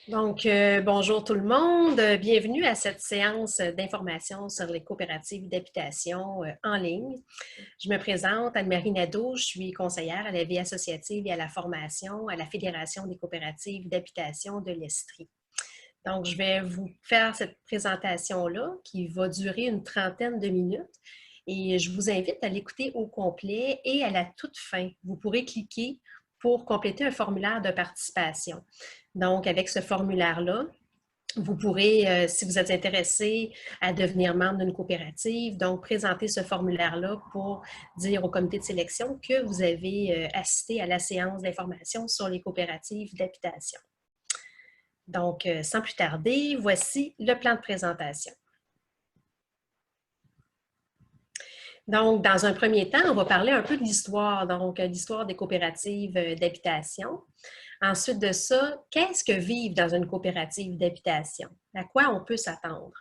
Bonjour tout le monde. Bienvenue à cette séance d'information sur les coopératives d'habitation en ligne. Je me présente, Anne-Marie Nadeau, je suis conseillère à la vie associative et à la formation à la Fédération des coopératives d'habitation de l'Estrie. Donc, je vais vous faire cette présentation-là qui va durer une trentaine de minutes et je vous invite à l'écouter au complet et à la toute fin, vous pourrez cliquer pour compléter un formulaire de participation. Donc, avec ce formulaire-là, vous pourrez, si vous êtes intéressé à devenir membre d'une coopérative, donc présenter ce formulaire-là pour dire au comité de sélection que vous avez assisté à la séance d'information sur les coopératives d'habitation. Donc, sans plus tarder, voici le plan de présentation. Donc, dans un premier temps, on va parler un peu de l'histoire, donc l'histoire des coopératives d'habitation. Ensuite de ça, qu'est-ce que vivre dans une coopérative d'habitation? À quoi on peut s'attendre?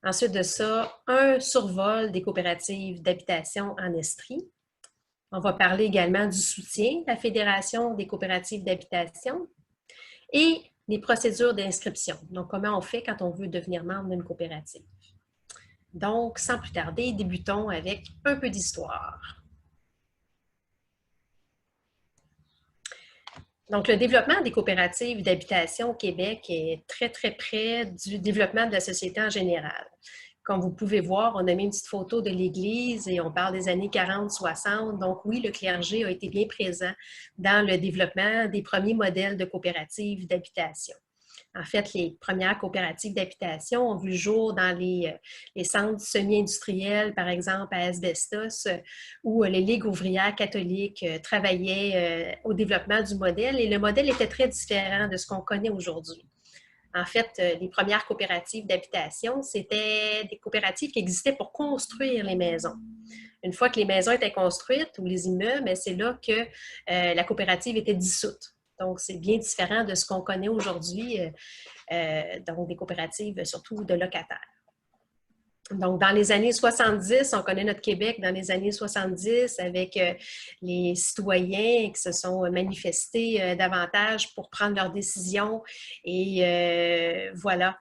Ensuite de ça, un survol des coopératives d'habitation en Estrie. On va parler également du soutien de la Fédération des coopératives d'habitation et les procédures d'inscription. Donc, comment on fait quand on veut devenir membre d'une coopérative. Donc, sans plus tarder, débutons avec un peu d'histoire. Donc, le développement des coopératives d'habitation au Québec est très, très près du développement de la société en général. Comme vous pouvez voir, on a mis une petite photo de l'Église et on parle des années 40-60. Donc oui, le clergé a été bien présent dans le développement des premiers modèles de coopératives d'habitation. En fait, les premières coopératives d'habitation ont vu le jour dans les centres semi-industriels, par exemple à Asbestos, où les ligues ouvrières catholiques travaillaient au développement du modèle et le modèle était très différent de ce qu'on connaît aujourd'hui. En fait, les premières coopératives d'habitation, c'était des coopératives qui existaient pour construire les maisons. Une fois que les maisons étaient construites ou les immeubles, c'est là que la coopérative était dissoute. Donc, c'est bien différent de ce qu'on connaît aujourd'hui, donc des coopératives surtout de locataires. Donc, dans les années 70, on connaît notre Québec dans les années 70 avec les citoyens qui se sont manifestés davantage pour prendre leurs décisions et voilà,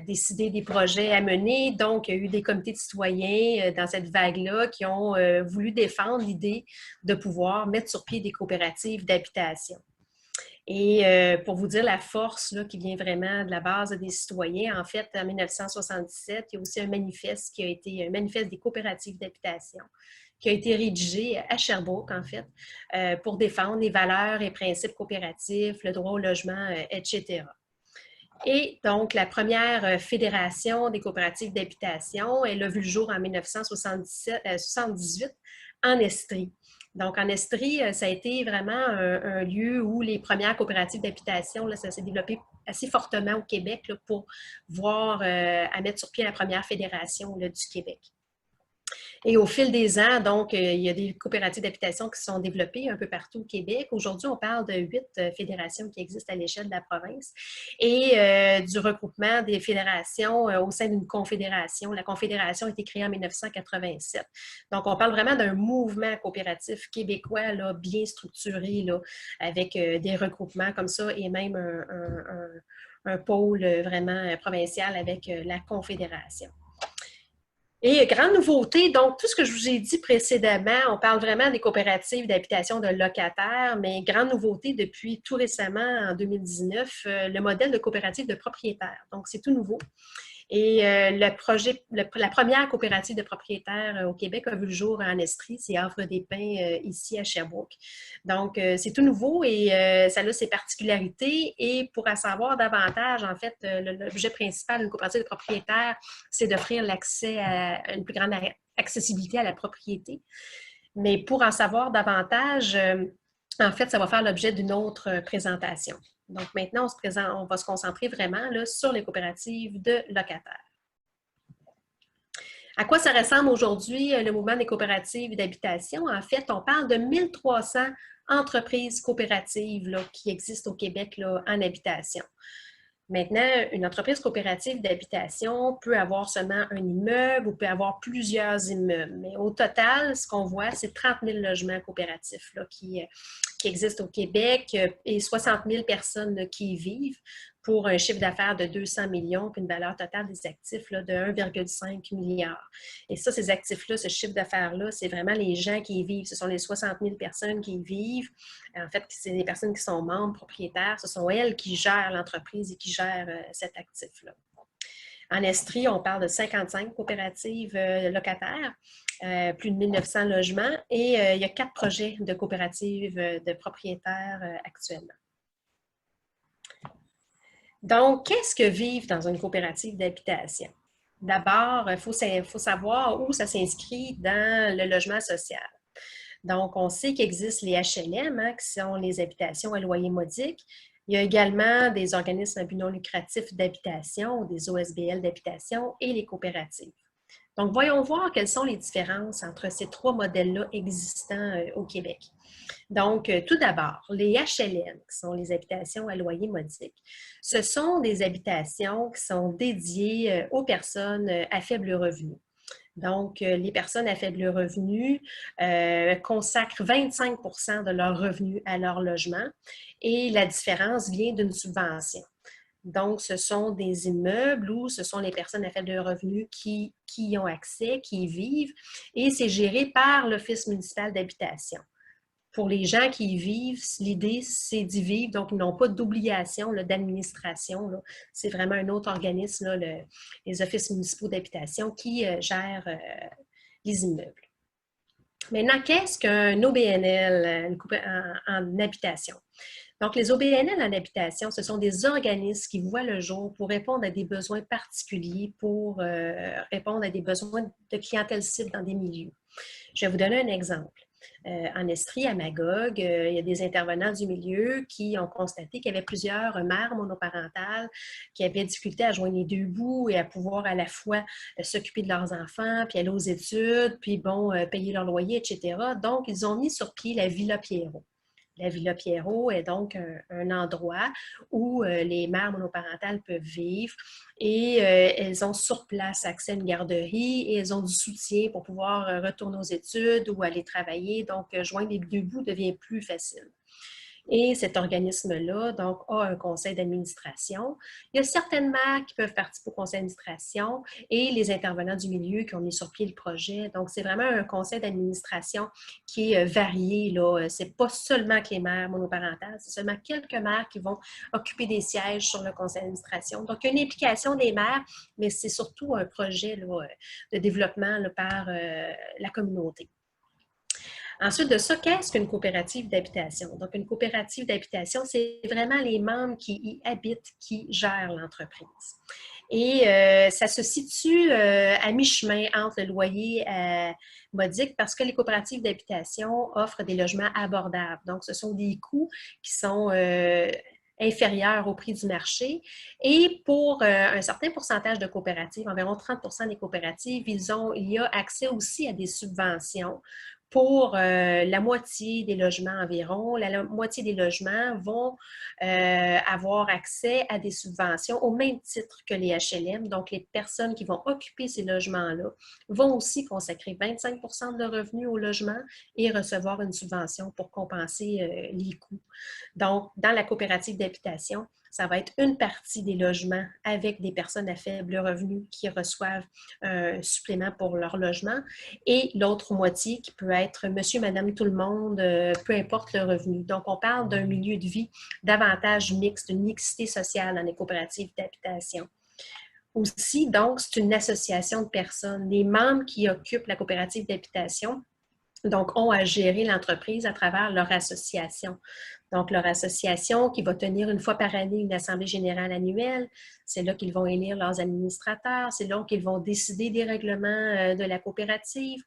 décider des projets à mener. Donc, il y a eu des comités de citoyens dans cette vague-là qui ont voulu défendre l'idée de pouvoir mettre sur pied des coopératives d'habitation. Et pour vous dire la force là, qui vient vraiment de la base des citoyens, en fait, en 1977, il y a aussi un manifeste qui a été un manifeste des coopératives d'habitation qui a été rédigé à Sherbrooke, en fait, pour défendre les valeurs et principes coopératifs, le droit au logement, etc. Et donc, la première fédération des coopératives d'habitation, elle a vu le jour en 1978 en Estrie. Donc, en Estrie, ça a été vraiment un lieu où les premières coopératives d'habitation, ça s'est développé assez fortement au Québec là, pour voir à mettre sur pied la première fédération là, du Québec. Et au fil des ans, donc, il y a des coopératives d'habitation qui se sont développées un peu partout au Québec. Aujourd'hui, on parle de 8 fédérations qui existent à l'échelle de la province et du regroupement des fédérations au sein d'une confédération. La confédération a été créée en 1987. Donc, on parle vraiment d'un mouvement coopératif québécois là, bien structuré, là, avec des regroupements comme ça et même un pôle vraiment provincial avec la confédération. Et grande nouveauté, donc tout ce que je vous ai dit précédemment, on parle vraiment des coopératives d'habitation de locataires, mais grande nouveauté depuis tout récemment, en 2019, le modèle de coopérative de propriétaires. Donc, c'est tout nouveau. Et la première coopérative de propriétaires au Québec a vu le jour en Estrie, c'est Havre des Pins ici à Sherbrooke. Donc, c'est tout nouveau et ça a ses particularités. Et pour en savoir davantage, en fait, l'objet principal d'une coopérative de propriétaires, c'est d'offrir l'accès à une plus grande accessibilité à la propriété. Mais pour en savoir davantage, en fait, ça va faire l'objet d'une autre présentation. Donc maintenant, on va se concentrer vraiment là, sur les coopératives de locataires. À quoi ça ressemble aujourd'hui le mouvement des coopératives d'habitation? En fait, on parle de 1300 entreprises coopératives là, qui existent au Québec là, en habitation. Maintenant, une entreprise coopérative d'habitation peut avoir seulement un immeuble ou peut avoir plusieurs immeubles. Mais au total, ce qu'on voit, c'est 30 000 logements coopératifs là, qui qui existe au Québec et 60 000 personnes là, qui y vivent pour un chiffre d'affaires de 200 millions puis une valeur totale des actifs là, de 1,5 milliard. Et ça, ces actifs-là, ce chiffre d'affaires-là, c'est vraiment les gens qui y vivent. Ce sont les 60 000 personnes qui y vivent. En fait, c'est les personnes qui sont membres, propriétaires. Ce sont elles qui gèrent l'entreprise et qui gèrent cet actif-là. En Estrie, on parle de 55 coopératives locataires, plus de 1900 logements et il y a 4 projets de coopératives de propriétaires actuellement. Donc, qu'est-ce que vivre dans une coopérative d'habitation? D'abord, il faut savoir où ça s'inscrit dans le logement social. Donc, on sait qu'il existe les HLM, hein, qui sont les habitations à loyer modique. Il y a également des organismes à but non lucratif d'habitation, des OSBL d'habitation et les coopératives. Donc, voyons voir quelles sont les différences entre ces 3 modèles-là existants au Québec. Donc, tout d'abord, les HLM, qui sont les habitations à loyer modique, ce sont des habitations qui sont dédiées aux personnes à faible revenu. Donc, les personnes à faible revenu consacrent 25 de leurs revenus à leur logement et la différence vient d'une subvention. Donc, ce sont des immeubles où ce sont les personnes à faible revenu qui y ont accès, qui y vivent et c'est géré par l'Office municipal d'habitation. Pour les gens qui y vivent, l'idée, c'est d'y vivre, donc ils n'ont pas d'obligation d'administration. C'est vraiment un autre organisme, là, les offices municipaux d'habitation, qui gèrent les immeubles. Maintenant, qu'est-ce qu'un OBNL en habitation? Donc, les OBNL en habitation, ce sont des organismes qui voient le jour pour répondre à des besoins particuliers, pour répondre à des besoins de clientèle cible dans des milieux. Je vais vous donner un exemple. En Estrie, à Magog, il y a des intervenants du milieu qui ont constaté qu'il y avait plusieurs mères monoparentales qui avaient difficulté à joindre les deux bouts et à pouvoir à la fois s'occuper de leurs enfants, puis aller aux études, puis bon, payer leur loyer, etc. Donc, ils ont mis sur pied la Villa Pierrot. La Villa Pierrot est donc un endroit où les mères monoparentales peuvent vivre et elles ont sur place accès à une garderie et elles ont du soutien pour pouvoir retourner aux études ou aller travailler. Donc, joindre les deux bouts devient plus facile. Et cet organisme-là, donc, a un conseil d'administration. Il y a certaines mères qui peuvent participer au conseil d'administration et les intervenants du milieu qui ont mis sur pied le projet. Donc, c'est vraiment un conseil d'administration qui est varié. Ce n'est pas seulement que les mères monoparentales, c'est seulement quelques mères qui vont occuper des sièges sur le conseil d'administration. Donc, il y a une implication des mères, mais c'est surtout un projet de développement par la communauté. Ensuite de ça, qu'est-ce qu'une coopérative d'habitation? Donc, une coopérative d'habitation, c'est vraiment les membres qui y habitent, qui gèrent l'entreprise. Et ça se situe à mi-chemin entre le loyer modique parce que les coopératives d'habitation offrent des logements abordables. Donc, ce sont des coûts qui sont inférieurs au prix du marché. Et pour un certain pourcentage de coopératives, environ 30 des coopératives, il y a accès aussi à des subventions. Pour la moitié des logements environ, la moitié des logements vont avoir accès à des subventions au même titre que les HLM. Donc, les personnes qui vont occuper ces logements-là vont aussi consacrer 25 de leurs revenus au logement et recevoir une subvention pour compenser les coûts. Donc, dans la coopérative d'habitation, ça va être une partie des logements avec des personnes à faible revenu qui reçoivent un supplément pour leur logement et l'autre moitié qui peut être monsieur, madame, tout le monde, peu importe le revenu. Donc, on parle d'un milieu de vie davantage mixte, d'une mixité sociale dans les coopératives d'habitation. Aussi, donc, c'est une association de personnes. Les membres qui occupent la coopérative d'habitation donc, ont à gérer l'entreprise à travers leur association. Donc, leur association qui va tenir une fois par année une assemblée générale annuelle, c'est là qu'ils vont élire leurs administrateurs, c'est là qu'ils vont décider des règlements de la coopérative,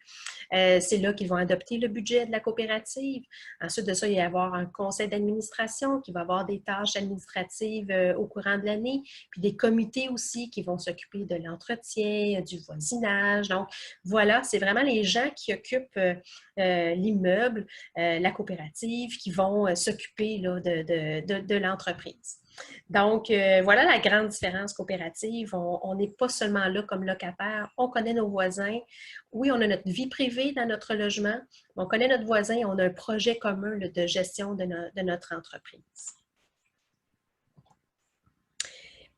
c'est là qu'ils vont adopter le budget de la coopérative. Ensuite de ça, il va y avoir un conseil d'administration qui va avoir des tâches administratives au courant de l'année, puis des comités aussi qui vont s'occuper de l'entretien, du voisinage. Donc, voilà, c'est vraiment les gens qui occupent l'immeuble, la coopérative, qui vont s'occuper s'occuper là, de l'entreprise. Donc, voilà la grande différence coopérative. On n'est pas seulement là comme locataire, on connaît nos voisins. Oui, on a notre vie privée dans notre logement, mais on connaît notre voisin et on a un projet commun là, de gestion de notre entreprise.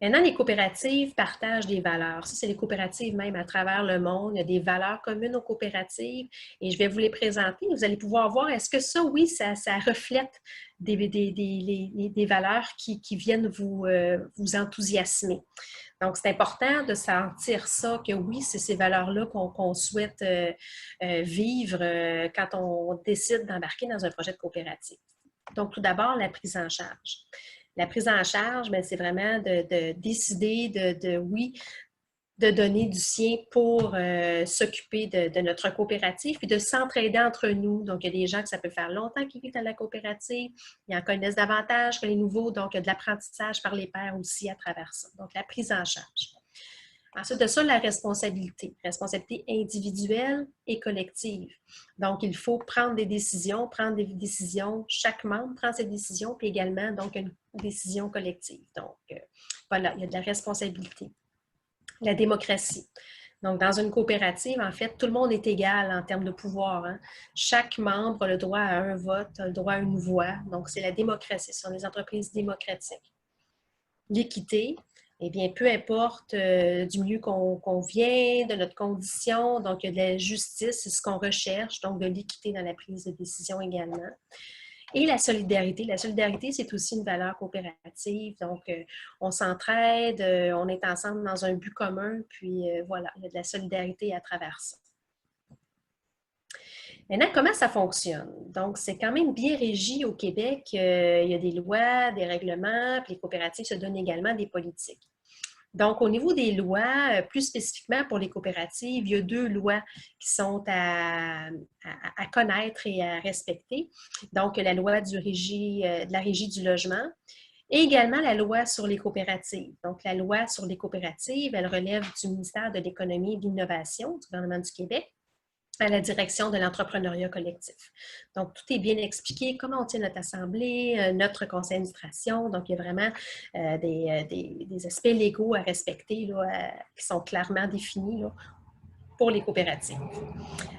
Maintenant, les coopératives partagent des valeurs. Ça, c'est les coopératives même à travers le monde. Il y a des valeurs communes aux coopératives et je vais vous les présenter. Vous allez pouvoir voir, est-ce que ça, oui, ça reflète des valeurs qui viennent vous enthousiasmer. Donc, c'est important de sentir ça, que oui, c'est ces valeurs-là qu'on souhaite vivre quand on décide d'embarquer dans un projet de coopérative. Donc, tout d'abord, la prise en charge. La prise en charge, c'est vraiment de décider oui, de donner du sien pour s'occuper de notre coopérative et de s'entraider entre nous. Donc, il y a des gens que ça peut faire longtemps qu'ils vivent dans la coopérative, ils en connaissent davantage que les nouveaux, donc il y a de l'apprentissage par les pairs aussi à travers ça. Donc, la prise en charge. Ensuite de ça, la responsabilité individuelle et collective. Donc, il faut prendre des décisions, chaque membre prend ses décisions, puis également, donc, une décision collective. Donc, voilà, il y a de la responsabilité. La démocratie. Donc, dans une coopérative, en fait, tout le monde est égal en termes de pouvoir. Hein. Chaque membre a le droit à un vote, a le droit à une voix. Donc, c'est la démocratie. Ce sont des entreprises démocratiques. L'équité, eh bien, peu importe du milieu qu'on vient, de notre condition, donc il y a de la justice, c'est ce qu'on recherche, donc de l'équité dans la prise de décision également. Et la solidarité. La solidarité, c'est aussi une valeur coopérative, donc on s'entraide, on est ensemble dans un but commun, puis voilà, il y a de la solidarité à travers ça. Maintenant, comment ça fonctionne? Donc, c'est quand même bien régi au Québec. Il y a des lois, des règlements, puis les coopératives se donnent également des politiques. Donc, au niveau des lois, plus spécifiquement pour les coopératives, il y a 2 lois qui sont à connaître et à respecter. Donc, la loi de la Régie du logement et également la loi sur les coopératives. Donc, la loi sur les coopératives, elle relève du ministère de l'Économie et de l'Innovation du gouvernement du Québec à la direction de l'entrepreneuriat collectif. Donc, tout est bien expliqué, comment on tient notre assemblée, notre conseil d'administration. Donc, il y a vraiment des aspects légaux à respecter là, qui sont clairement définis là, pour les coopératives.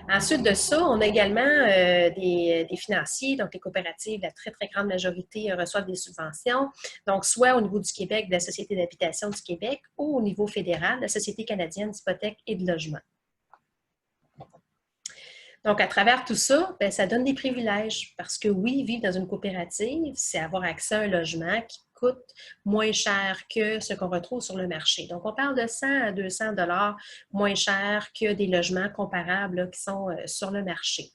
Ensuite de ça, on a également des financiers. Donc, les coopératives, la très, très grande majorité reçoivent des subventions. Donc, soit au niveau du Québec, de la Société d'habitation du Québec, ou au niveau fédéral, de la Société canadienne d'hypothèque et de logement. Donc, à travers tout ça, ça donne des privilèges parce que oui, vivre dans une coopérative, c'est avoir accès à un logement qui coûte moins cher que ce qu'on retrouve sur le marché. Donc, on parle de 100 à 200 $ moins cher que des logements comparables là, qui sont sur le marché.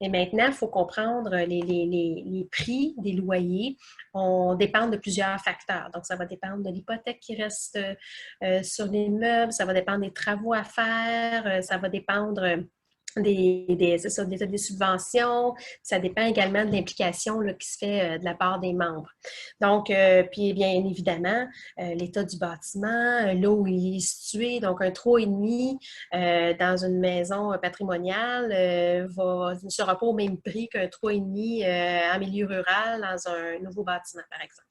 Mais maintenant, il faut comprendre les prix des loyers. On dépend de plusieurs facteurs. Donc, ça va dépendre de l'hypothèque qui reste sur l'immeuble, ça va dépendre des travaux à faire, ça va dépendre des subventions. Ça dépend également de l'implication qui se fait de la part des membres. Donc, puis bien évidemment, l'état du bâtiment, là où il est situé, donc un 3,5 dans une maison patrimoniale ne sera pas au même prix qu'un 3,5 en milieu rural dans un nouveau bâtiment, par exemple.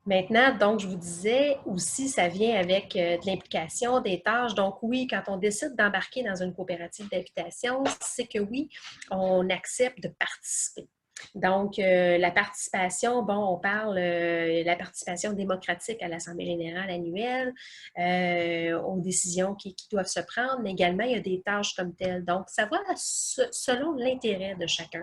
Maintenant, donc, je vous disais aussi, ça vient avec de l'implication, des tâches. Donc, oui, quand on décide d'embarquer dans une coopérative d'habitation, c'est que oui, on accepte de participer. Donc, la participation, bon, on parle de la participation démocratique à l'Assemblée générale annuelle, aux décisions qui doivent se prendre, mais également, il y a des tâches comme telles. Donc, ça va selon l'intérêt de chacun.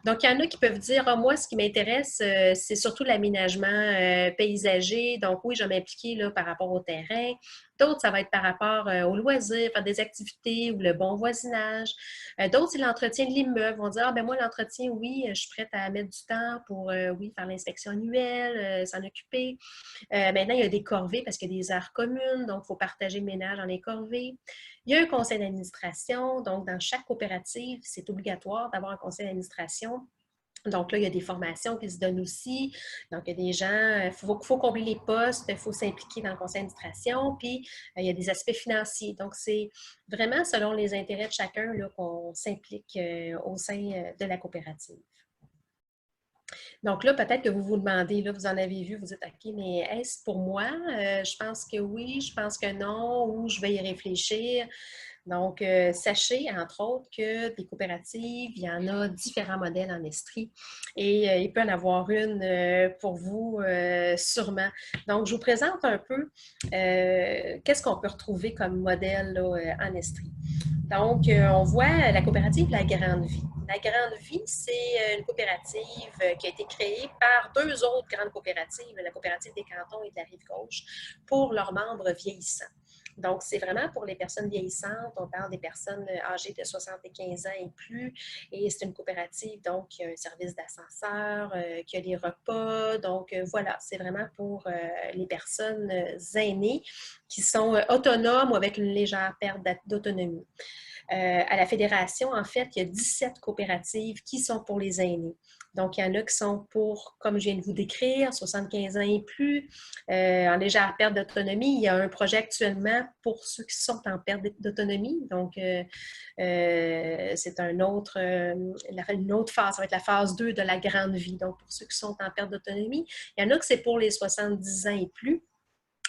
Donc, il y en a qui peuvent dire, ah, moi, ce qui m'intéresse, c'est surtout l'aménagement paysager. Donc, oui, je vais m'impliquer là, par rapport au terrain. D'autres, ça va être par rapport aux loisirs, faire des activités ou le bon voisinage. D'autres, c'est l'entretien de l'immeuble. Ils vont dire, ah, ben moi, l'entretien, oui, je suis prête à mettre du temps pour, oui, faire l'inspection annuelle, s'en occuper. Maintenant, il y a des corvées parce qu'il y a des aires communes, donc il faut partager le ménage dans les corvées. Il y a un conseil d'administration, donc dans chaque coopérative, c'est obligatoire d'avoir un conseil d'administration. Donc là, il y a des formations qui se donnent aussi. Donc, il y a des gens, il faut combler les postes, il faut s'impliquer dans le conseil d'administration, puis il y a des aspects financiers. Donc, c'est vraiment selon les intérêts de chacun qu'on s'implique au sein de la coopérative. Donc là, peut-être que vous vous demandez, là, vous en avez vu, vous dites, OK, mais est-ce pour moi? Je pense que oui, je pense que non, ou je vais y réfléchir. Donc, sachez, entre autres, que des coopératives, il y en a différents modèles en Estrie et il peut en avoir une pour vous sûrement. Donc, je vous présente un peu qu'est-ce qu'on peut retrouver comme modèle là, en Estrie. Donc, on voit la coopérative La Grande Vie. La Grande Vie, c'est une coopérative qui a été créée par deux autres grandes coopératives, la coopérative des cantons et de la Rive-Gauche, pour leurs membres vieillissants. Donc, c'est vraiment pour les personnes vieillissantes. On parle des personnes âgées de 75 ans et plus. Et c'est une coopérative, donc, qui a un service d'ascenseur, qui a des repas. Donc, voilà, c'est vraiment pour les personnes aînées qui sont autonomes ou avec une légère perte d'autonomie. À la fédération, en fait, il y a 17 coopératives qui sont pour les aînés. Donc, il y en a qui sont pour, comme je viens de vous décrire, 75 ans et plus, en légère perte d'autonomie. Il y a un projet actuellement pour ceux qui sont en perte d'autonomie. Donc, c'est une autre phase. Ça va être la phase 2 de la grande vie. Donc, pour ceux qui sont en perte d'autonomie, il y en a que c'est pour les 70 ans et plus.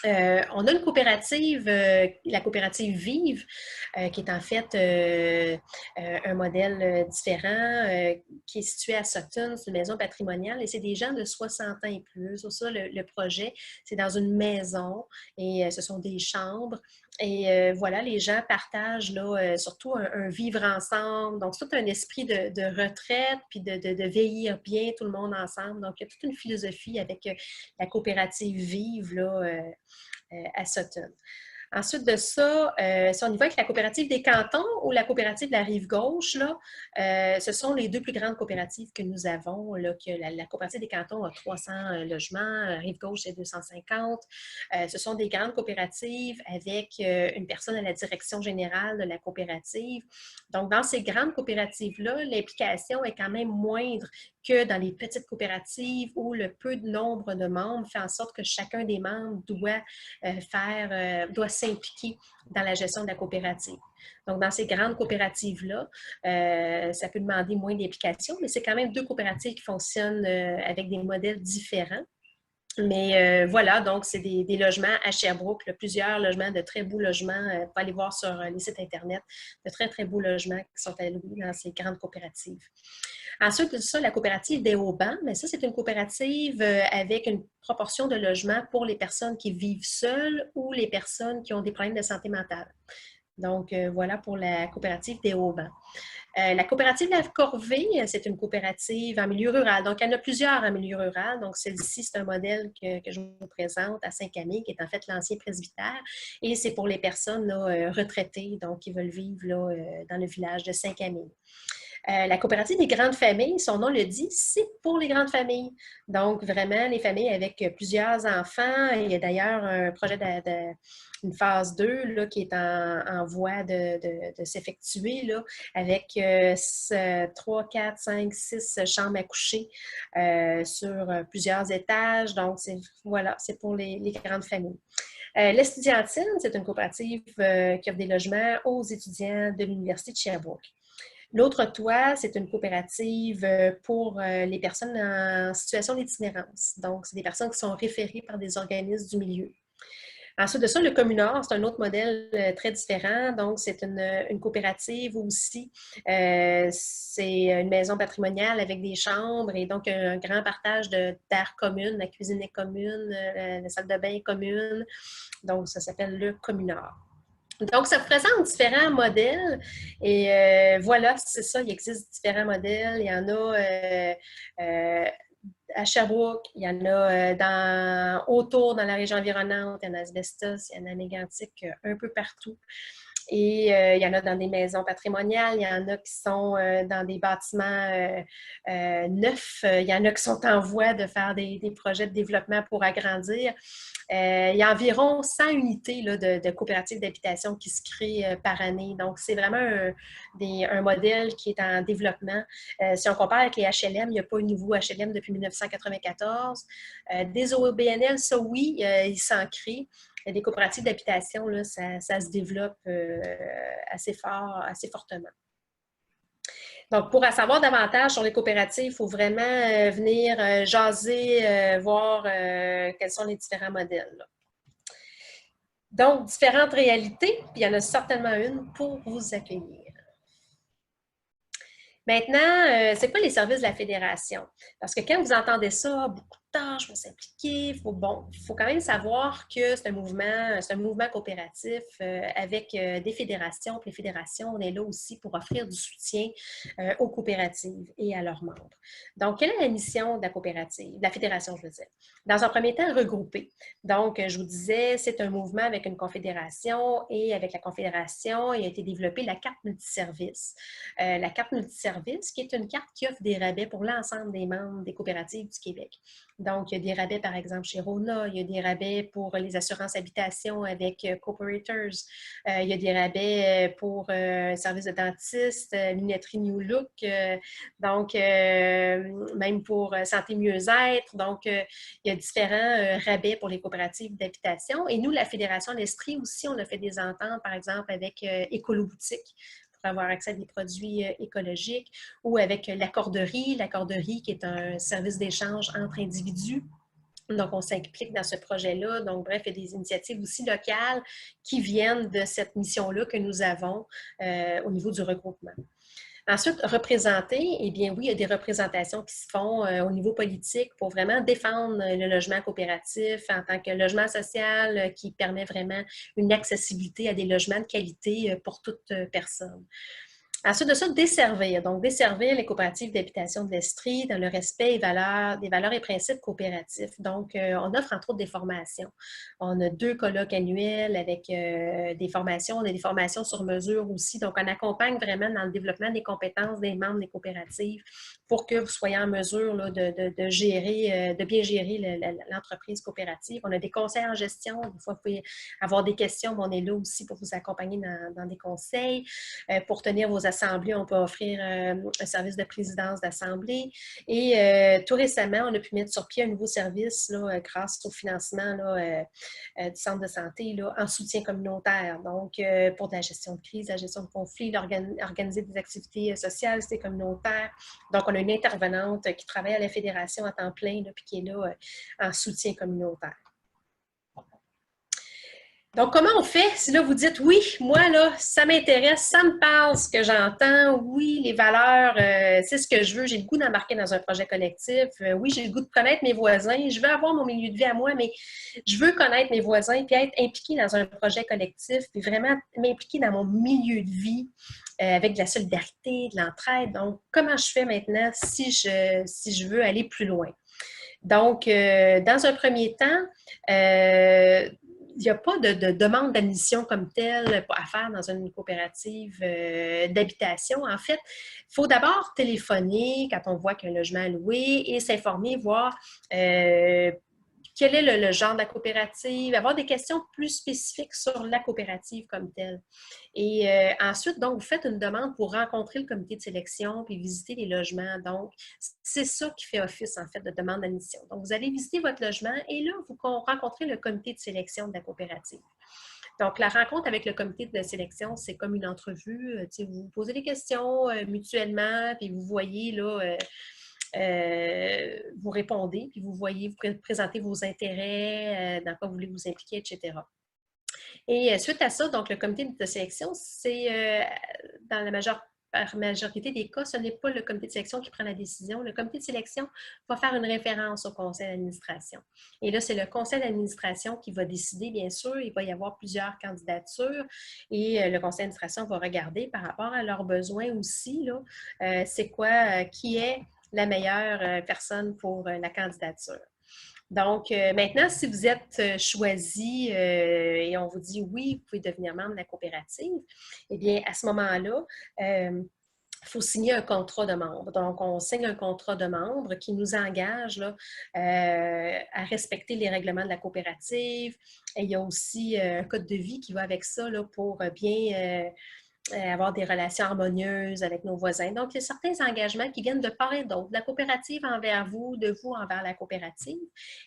On a une coopérative, la coopérative Vive, qui est en fait un modèle différent, qui est situé à Sutton, c'est une maison patrimoniale, et c'est des gens de 60 ans et plus. Sur ça, le projet, c'est dans une maison, et ce sont des chambres. Et voilà, les gens partagent là, surtout un vivre ensemble. Donc, c'est tout un esprit de retraite, puis de vieillir bien tout le monde ensemble. Donc, il y a toute une philosophie avec la coopérative Vive là, à Sutton. Ensuite de ça, si on y va avec la coopérative des cantons ou la coopérative de la Rive-Gauche, là, ce sont les deux plus grandes coopératives que nous avons. Là, que la coopérative des cantons a 300 logements, Rive-Gauche, c'est 250. Ce sont des grandes coopératives avec une personne à la direction générale de la coopérative. Donc, dans ces grandes coopératives-là, l'implication est quand même moindre que dans les petites coopératives où le peu de nombre de membres fait en sorte que chacun des membres doit s'impliquer dans la gestion de la coopérative. Donc, dans ces grandes coopératives-là, ça peut demander moins d'implication, mais c'est quand même deux coopératives qui fonctionnent avec des modèles différents. Mais voilà, donc c'est des logements à Sherbrooke, là, plusieurs logements, de très beaux logements. Vous pouvez aller voir sur les sites Internet, de très, très beaux logements qui sont alloués dans ces grandes coopératives. Ensuite de ça, la coopérative des Hauts-Bancs, mais ça, c'est une coopérative avec une proportion de logements pour les personnes qui vivent seules ou les personnes qui ont des problèmes de santé mentale. Donc, voilà pour la coopérative des Hauts-Bancs. La coopérative La Corvée, c'est une coopérative en milieu rural. Donc, il y en a plusieurs en milieu rural. Donc, celle-ci, c'est un modèle que je vous présente à Saint-Camille, qui est en fait l'ancien presbytère. Et c'est pour les personnes là, retraitées, donc qui veulent vivre là, dans le village de Saint-Camille. La coopérative des grandes familles, son nom le dit, c'est pour les grandes familles. Donc, vraiment, les familles avec plusieurs enfants. Il y a d'ailleurs un projet une phase 2 là, qui est en voie de s'effectuer là, avec 3, 4, 5, 6 chambres à coucher sur plusieurs étages. Donc, voilà, c'est pour les grandes familles. L'Estudiantine, c'est une coopérative qui offre des logements aux étudiants de l'Université de Sherbrooke. L'autre toit, c'est une coopérative pour les personnes en situation d'itinérance. Donc, c'est des personnes qui sont référées par des organismes du milieu. Ensuite de ça, le Communard, c'est un autre modèle très différent. Donc, c'est une coopérative aussi. C'est une maison patrimoniale avec des chambres et donc un grand partage d'aires communes. La cuisine est commune, la salle de bain est commune. Donc, ça s'appelle le Communard. Donc, ça présente différents modèles et voilà, c'est ça, il existe différents modèles. Il y en a à Sherbrooke, il y en a autour dans la région environnante, il y en a à Asbestos, il y en a à Mégantic, un peu partout. Et il y en a dans des maisons patrimoniales, il y en a qui sont dans des bâtiments neufs, il y en a qui sont en voie de faire des projets de développement pour agrandir. Il y a environ 100 unités là, de coopératives d'habitation qui se créent par année. Donc, c'est vraiment un modèle qui est en développement. Si on compare avec les HLM, il n'y a pas un nouveau HLM depuis 1994. Des OBNL, ça oui, ils s'en créent. Des coopératives d'habitation, là, ça se développe assez fort, assez fortement. Donc, pour en savoir davantage sur les coopératives, il faut vraiment venir jaser, voir quels sont les différents modèles, là. Donc, différentes réalités, puis il y en a certainement une pour vous accueillir. Maintenant, c'est quoi les services de la fédération? Parce que quand vous entendez ça, beaucoup de tâches, il faut s'impliquer, il faut quand même savoir que c'est un mouvement coopératif avec des fédérations. Puis les fédérations, on est là aussi pour offrir du soutien aux coopératives et à leurs membres. Donc, quelle est la mission de la coopérative, de la fédération, je veux dire? Dans un premier temps, regrouper. Donc, je vous disais, c'est un mouvement avec une confédération et avec la confédération, il a été développé la carte multiservice. La carte multiservice, qui est une carte qui offre des rabais pour l'ensemble des membres des coopératives du Québec. Donc, il y a des rabais, par exemple, chez Rona, il y a des rabais pour les assurances habitation avec Cooperators, il y a des rabais pour services de dentiste, lunetterie New Look, donc même pour santé mieux-être. Donc, il y a différents rabais pour les coopératives d'habitation. Et nous, la Fédération L'Estrie aussi, on a fait des ententes, par exemple, avec Écolo Boutique, pour avoir accès à des produits écologiques, ou avec l'accorderie qui est un service d'échange entre individus. Donc, on s'implique dans ce projet-là. Donc, bref, il y a des initiatives aussi locales qui viennent de cette mission-là que nous avons au niveau du regroupement. Ensuite, représenter, eh bien oui, il y a des représentations qui se font au niveau politique pour vraiment défendre le logement coopératif en tant que logement social qui permet vraiment une accessibilité à des logements de qualité pour toute personne. Ensuite de ça, desservir. Donc, desservir les coopératives d'habitation de l'Estrie dans le respect des valeurs et principes coopératifs. Donc, on offre entre autres des formations. On a 2 colloques annuels avec des formations. On a des formations sur mesure aussi. Donc, on accompagne vraiment dans le développement des compétences des membres des coopératives pour que vous soyez en mesure là, de gérer, de bien gérer l'entreprise coopérative. On a des conseils en gestion. Des fois, vous pouvez avoir des questions, mais on est là aussi pour vous accompagner dans des conseils. Pour tenir vos assemblées, on peut offrir un service de présidence d'assemblée. Et tout récemment, on a pu mettre sur pied un nouveau service là, grâce au financement là, du centre de santé là, en soutien communautaire. Donc, pour de la gestion de crise, la gestion de conflits, organiser des activités sociales, c'est communautaire. Donc, on a une intervenante qui travaille à la fédération à temps plein, là, puis qui est là en soutien communautaire. Donc, comment on fait si là vous dites, oui, moi, là, ça m'intéresse, ça me parle ce que j'entends, oui, les valeurs, c'est ce que je veux, j'ai le goût d'embarquer dans un projet collectif, oui, j'ai le goût de connaître mes voisins, je veux avoir mon milieu de vie à moi, mais je veux connaître mes voisins, puis être impliqué dans un projet collectif, puis vraiment m'impliquer dans mon milieu de vie avec de la solidarité, de l'entraide. Donc, comment je fais maintenant si je veux aller plus loin? Donc, dans un premier temps, il n'y a pas de demande d'admission comme telle à faire dans une coopérative d'habitation. En fait, il faut d'abord téléphoner quand on voit qu'un logement est loué et s'informer, voir quel est le genre de la coopérative, avoir des questions plus spécifiques sur la coopérative comme telle. Et ensuite, donc, vous faites une demande pour rencontrer le comité de sélection puis visiter les logements. Donc, c'est ça qui fait office, en fait, de demande d'admission. Donc, vous allez visiter votre logement et là, vous rencontrez le comité de sélection de la coopérative. Donc, la rencontre avec le comité de sélection, c'est comme une entrevue. Vous vous posez des questions mutuellement, puis vous voyez, là, vous répondez, puis vous voyez, vous présentez vos intérêts, dans quoi vous voulez vous impliquer, etc. Et suite à ça, donc le comité de sélection, c'est dans la majorité des cas, ce n'est pas le comité de sélection qui prend la décision. Le comité de sélection va faire une référence au conseil d'administration. Et là, c'est le conseil d'administration qui va décider, bien sûr. Il va y avoir plusieurs candidatures et le conseil d'administration va regarder par rapport à leurs besoins aussi, là, c'est quoi, qui est la meilleure personne pour la candidature. Donc, maintenant, si vous êtes choisi et on vous dit oui, vous pouvez devenir membre de la coopérative, eh bien, à ce moment-là, il faut signer un contrat de membre. Donc, on signe un contrat de membre qui nous engage là, à respecter les règlements de la coopérative. Et il y a aussi un code de vie qui va avec ça là, pour bien avoir des relations harmonieuses avec nos voisins. Donc, il y a certains engagements qui viennent de part et d'autre, de la coopérative envers vous, de vous envers la coopérative.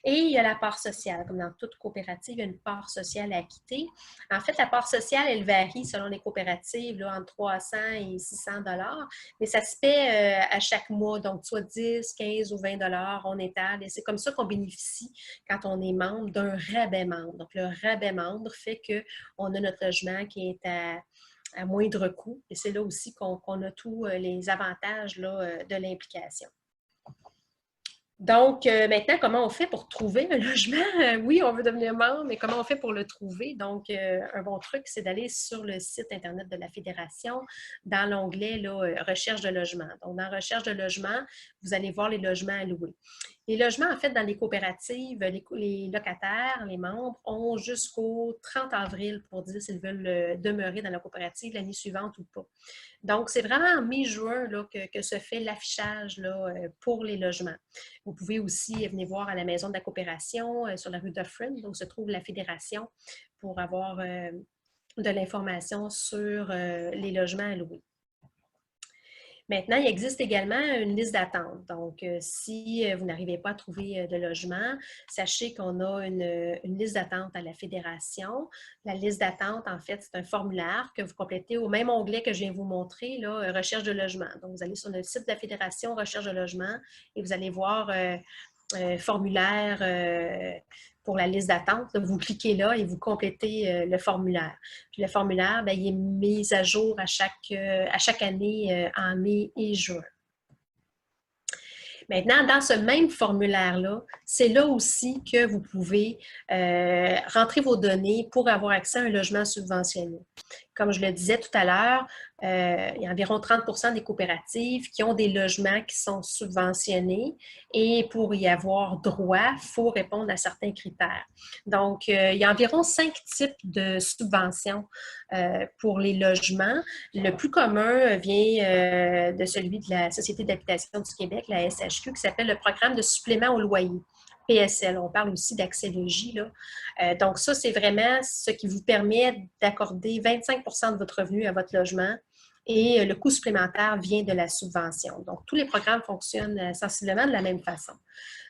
Et il y a la part sociale. Comme dans toute coopérative, il y a une part sociale à acquitter. En fait, la part sociale, elle varie selon les coopératives, là, entre 300 et 600 $, mais ça se paie à chaque mois, donc soit 10, 15 ou 20 $, on étale. Et c'est comme ça qu'on bénéficie quand on est membre d'un rabais membre. Donc, le rabais membre fait qu'on a notre logement qui est à moindre coût. Et c'est là aussi qu'on a tous les avantages là, de l'implication. Donc, maintenant, comment on fait pour trouver un logement? Oui, on veut devenir membre, mais comment on fait pour le trouver? Donc, un bon truc, c'est d'aller sur le site Internet de la Fédération, dans l'onglet Recherche de logement. Donc, dans Recherche de logement, vous allez voir les logements à louer. Les logements, en fait, dans les coopératives, les locataires, les membres, ont jusqu'au 30 avril pour dire s'ils veulent demeurer dans la coopérative l'année suivante ou pas. Donc, c'est vraiment en mai-juin que se fait l'affichage pour les logements. Vous pouvez aussi venir voir à la maison de la coopération sur la rue Dufferin, où se trouve la fédération, pour avoir de l'information sur les logements à louer. Maintenant, il existe également une liste d'attente. Donc, si vous n'arrivez pas à trouver de logement, sachez qu'on a une liste d'attente à la Fédération. La liste d'attente, en fait, c'est un formulaire que vous complétez au même onglet que je viens vous montrer, là, Recherche de logement. Donc, vous allez sur le site de la Fédération, Recherche de logement, et vous allez voir formulaire pour la liste d'attente. Vous cliquez là et vous complétez le formulaire. Puis le formulaire, bien, il est mis à jour à chaque année en mai et juin. Maintenant, dans ce même formulaire-là, c'est là aussi que vous pouvez rentrer vos données pour avoir accès à un logement subventionné. Comme je le disais tout à l'heure, il y a environ 30 des coopératives qui ont des logements qui sont subventionnés et pour y avoir droit, il faut répondre à certains critères. Donc, il y a environ 5 types de subventions pour les logements. Le plus commun vient de celui de la Société d'habitation du Québec, la SHQ, qui s'appelle le Programme de supplément au loyer. PSL. On parle aussi d'accès logis. Donc, ça, c'est vraiment ce qui vous permet d'accorder 25 de votre revenu à votre logement et le coût supplémentaire vient de la subvention. Donc, tous les programmes fonctionnent sensiblement de la même façon.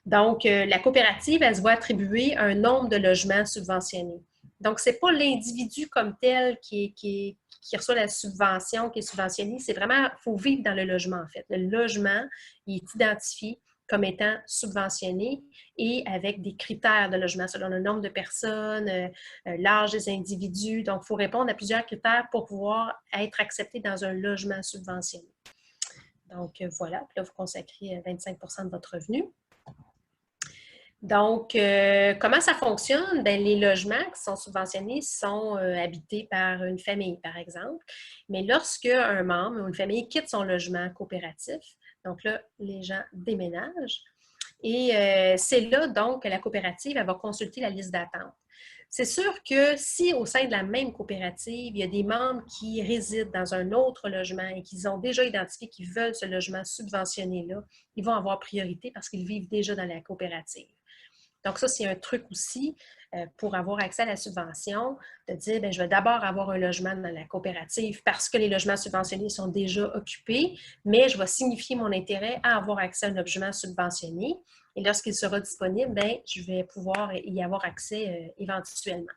Donc, la coopérative, elle se voit attribuer un nombre de logements subventionnés. Donc, ce n'est pas l'individu comme tel qui reçoit la subvention, qui est subventionné. C'est vraiment, il faut vivre dans le logement, en fait. Le logement, il est identifié comme étant subventionné et avec des critères de logement selon le nombre de personnes, l'âge des individus. Donc, il faut répondre à plusieurs critères pour pouvoir être accepté dans un logement subventionné. Donc, voilà. Puis là, vous consacrez 25 de votre revenu. Donc, comment ça fonctionne? Bien, les logements qui sont subventionnés sont habités par une famille, par exemple. Mais lorsque un membre ou une famille quitte son logement coopératif, donc là, les gens déménagent. Et c'est là, donc, que la coopérative elle va consulter la liste d'attente. C'est sûr que si au sein de la même coopérative, il y a des membres qui résident dans un autre logement et qu'ils ont déjà identifié qu'ils veulent ce logement subventionné-là, ils vont avoir priorité parce qu'ils vivent déjà dans la coopérative. Donc, ça, c'est un truc aussi pour avoir accès à la subvention, de dire, bien, je vais d'abord avoir un logement dans la coopérative parce que les logements subventionnés sont déjà occupés, mais je vais signifier mon intérêt à avoir accès à un logement subventionné. Et lorsqu'il sera disponible, bien, je vais pouvoir y avoir accès éventuellement.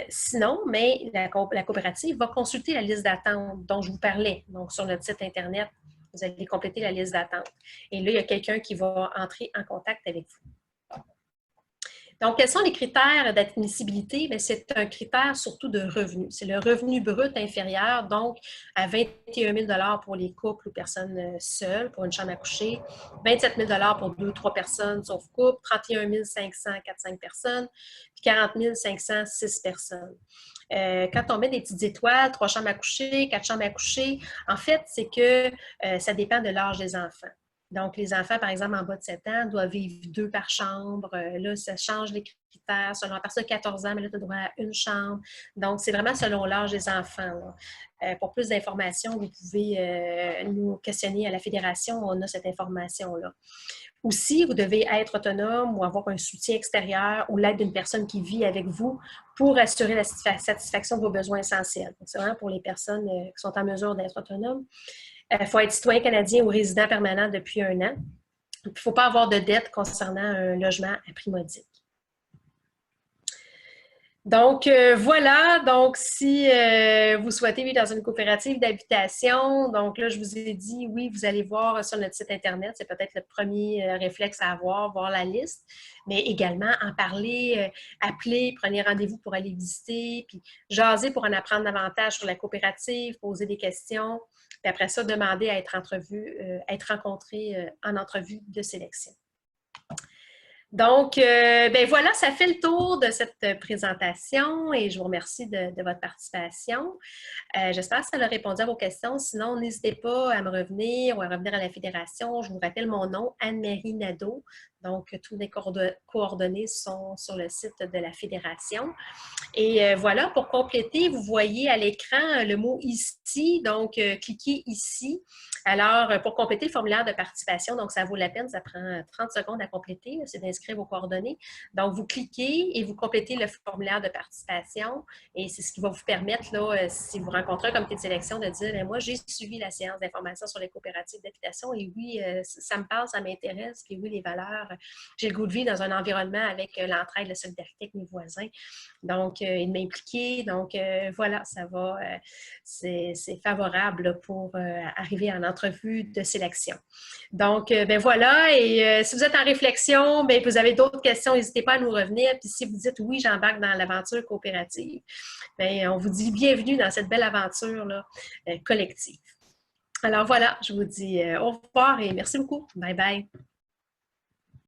Sinon, mais la coopérative va consulter la liste d'attente dont je vous parlais. Donc, sur notre site Internet, vous allez compléter la liste d'attente. Et là, il y a quelqu'un qui va entrer en contact avec vous. Donc, quels sont les critères d'admissibilité? C'est un critère surtout de revenu. C'est le revenu brut inférieur, donc à 21 000 $ pour les couples ou personnes seules, pour une chambre à coucher, 27 000 $ pour 2 ou 3 personnes sauf couple, 31 500 4-5 personnes, puis 40 500 6 personnes. Quand on met des petites étoiles, 3 chambres à coucher, 4 chambres à coucher, en fait, c'est que ça dépend de l'âge des enfants. Donc, les enfants, par exemple, en bas de 7 ans, doivent vivre 2 par chambre. Là, ça change les critères. Selon, à partir de 14 ans, mais là, tu as droit à une chambre. Donc, c'est vraiment selon l'âge des enfants, là. Pour plus d'informations, vous pouvez nous questionner à la Fédération. On a cette information-là. Aussi, vous devez être autonome ou avoir un soutien extérieur ou l'aide d'une personne qui vit avec vous pour assurer la satisfaction de vos besoins essentiels. C'est vraiment pour les personnes qui sont en mesure d'être autonomes. Il faut être citoyen canadien ou résident permanent depuis 1 an. Il ne faut pas avoir de dette concernant un logement à prix modique. Donc, voilà. Donc, si vous souhaitez vivre dans une coopérative d'habitation, donc là, je vous ai dit, oui, vous allez voir sur notre site Internet, c'est peut-être le premier réflexe à avoir, voir la liste, mais également en parler, appeler, prenez rendez-vous pour aller visiter, puis jaser pour en apprendre davantage sur la coopérative, poser des questions, puis après ça, demander à être rencontré en entrevue de sélection. Donc, ben voilà, ça fait le tour de cette présentation et je vous remercie de votre participation. J'espère que ça a répondu à vos questions. Sinon, n'hésitez pas à me revenir ou à revenir à la Fédération. Je vous rappelle mon nom, Anne-Marie Nadeau. Donc, toutes les coordonnées sont sur le site de la Fédération. Et voilà, pour compléter, vous voyez à l'écran le mot « Ici », donc cliquez ici. Alors, pour compléter le formulaire de participation, donc ça vaut la peine, ça prend 30 secondes à compléter, c'est d'inscrire vos coordonnées. Donc, vous cliquez et vous complétez le formulaire de participation et c'est ce qui va vous permettre, là, si vous rencontrez un comité de sélection, de dire « Moi, j'ai suivi la séance d'information sur les coopératives d'habitation et oui, ça me parle, ça m'intéresse, puis oui, les valeurs, j'ai le goût de vivre dans un environnement avec l'entraide, la solidarité avec mes voisins. » Donc, et de m'impliquer. Donc, voilà, ça va, c'est favorable pour arriver en entrevue de sélection. Donc, ben voilà, et si vous êtes en réflexion, ben vous avez d'autres questions, n'hésitez pas à nous revenir. Puis si vous dites oui, j'embarque dans l'aventure coopérative, ben on vous dit bienvenue dans cette belle aventure là, collective. Alors voilà, je vous dis au revoir et merci beaucoup. Bye bye.